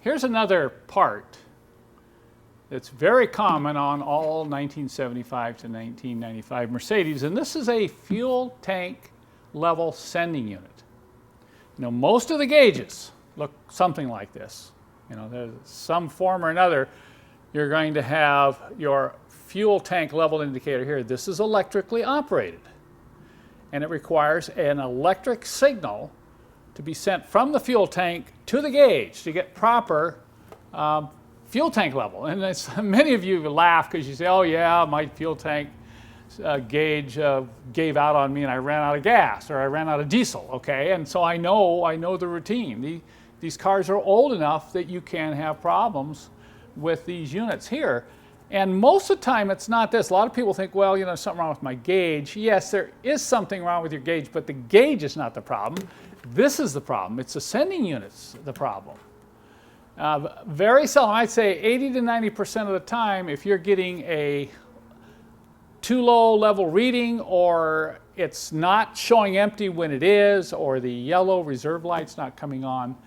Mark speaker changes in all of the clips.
Speaker 1: Here's another part that's very common on all 1975 to 1995 Mercedes, and this is a fuel tank level sending unit. You know, most of the gauges look something like this. You know, there's some form or another, you're going to have your fuel tank level indicator here. This is electrically operated, and it requires an electric signal to be sent from the fuel tank to the gauge to get proper fuel tank level. And many of you laugh because you say, oh yeah, my fuel tank gauge gave out on me and I ran out of gas or I ran out of diesel, okay? And so I know the routine. These cars are old enough that you can have problems with these units here. And most of the time it's not this. A lot of people think, well, you know, something wrong with my gauge. Yes, there is something wrong with your gauge, but the gauge is not the problem. This is the problem. It's the sending unit's the problem. Very seldom, I'd say 80 to 90% of the time, if you're getting a too low level reading, or it's not showing empty when it is, or the yellow reserve light's not coming on,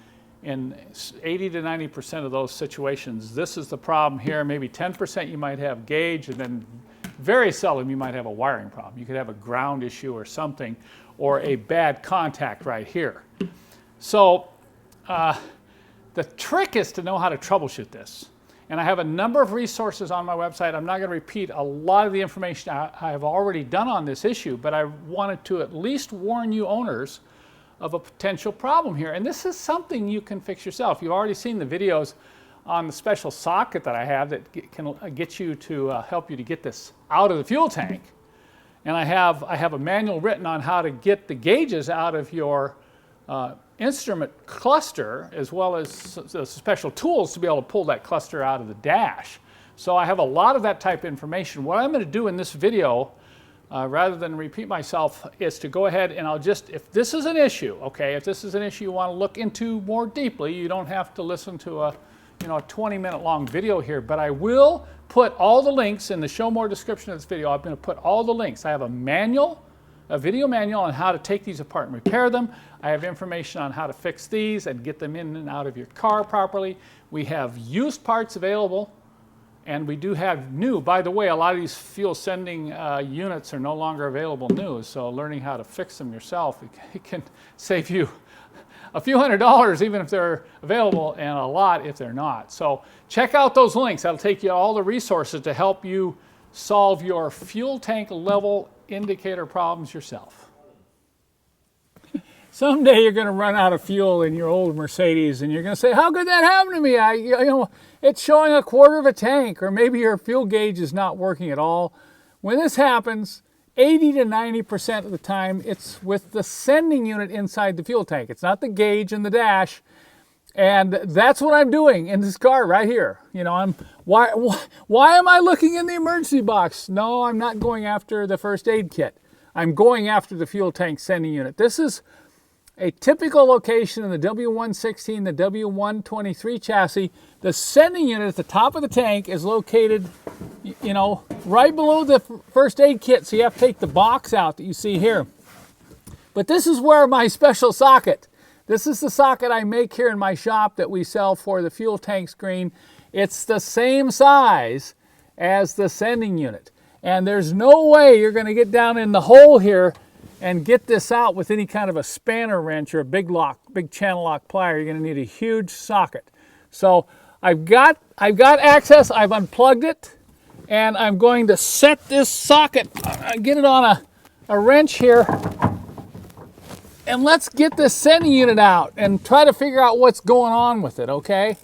Speaker 1: in 80 to 90% of those situations, this is the problem here. Maybe 10% you might have gauge, and then very seldom you might have a wiring problem. You could have a ground issue or something, or a bad contact right here. So the trick is to know how to troubleshoot this. And I have a number of resources on my website. I'm not going to repeat a lot of the information I have already done on this issue, but I wanted to at least warn you owners of a potential problem here. And this is something you can fix yourself. You've already seen the videos on the special socket that I have that can get you to help you to get this out of the fuel tank. And I have a manual written on how to get the gauges out of your instrument cluster, as well as special tools to be able to pull that cluster out of the dash. So I have a lot of that type of information. What I'm going to do in this video, rather than repeat myself, is to go ahead and I'll just, if this is an issue, okay, if this is an issue you want to look into more deeply, you don't have to listen to a 20-minute long video here, but I will put all the links in the show more description of this video. I'm going to put all the links. I have a manual, a video manual on how to take these apart and repair them. I have information on how to fix these and get them in and out of your car properly. We have used parts available, and we do have new. By the way, a lot of these fuel sending units are no longer available new, so learning how to fix them yourself, it can save you a few $100s even if they're available, and a lot if they're not. So check out those links. That'll take you to all the resources to help you solve your fuel tank level indicator problems yourself. Someday you're going to run out of fuel in your old Mercedes and you're going to say, how could that happen to me? It's showing a quarter of a tank, or maybe your fuel gauge is not working at all. When this happens, 80 to 90% of the time, it's with the sending unit inside the fuel tank. It's not the gauge and the dash. And that's what I'm doing in this car right here. You know, why am I looking in the emergency box? No, I'm not going after the first aid kit. I'm going after the fuel tank sending unit. This is a typical location in the W116, the W123 chassis. The sending unit at the top of the tank is located, you know, right below the first aid kit. So you have to take the box out that you see here. But this is where my special socket. This is the socket I make here in my shop that we sell for the fuel tank screen. It's the same size as the sending unit. And there's no way you're going to get down in the hole here and get this out with any kind of a spanner wrench or a big channel lock plier. You're going to need a huge socket. So I've got access. I've unplugged it, and I'm going to set this socket, get it on a wrench here, and let's get this sending unit out and try to figure out what's going on with it, okay?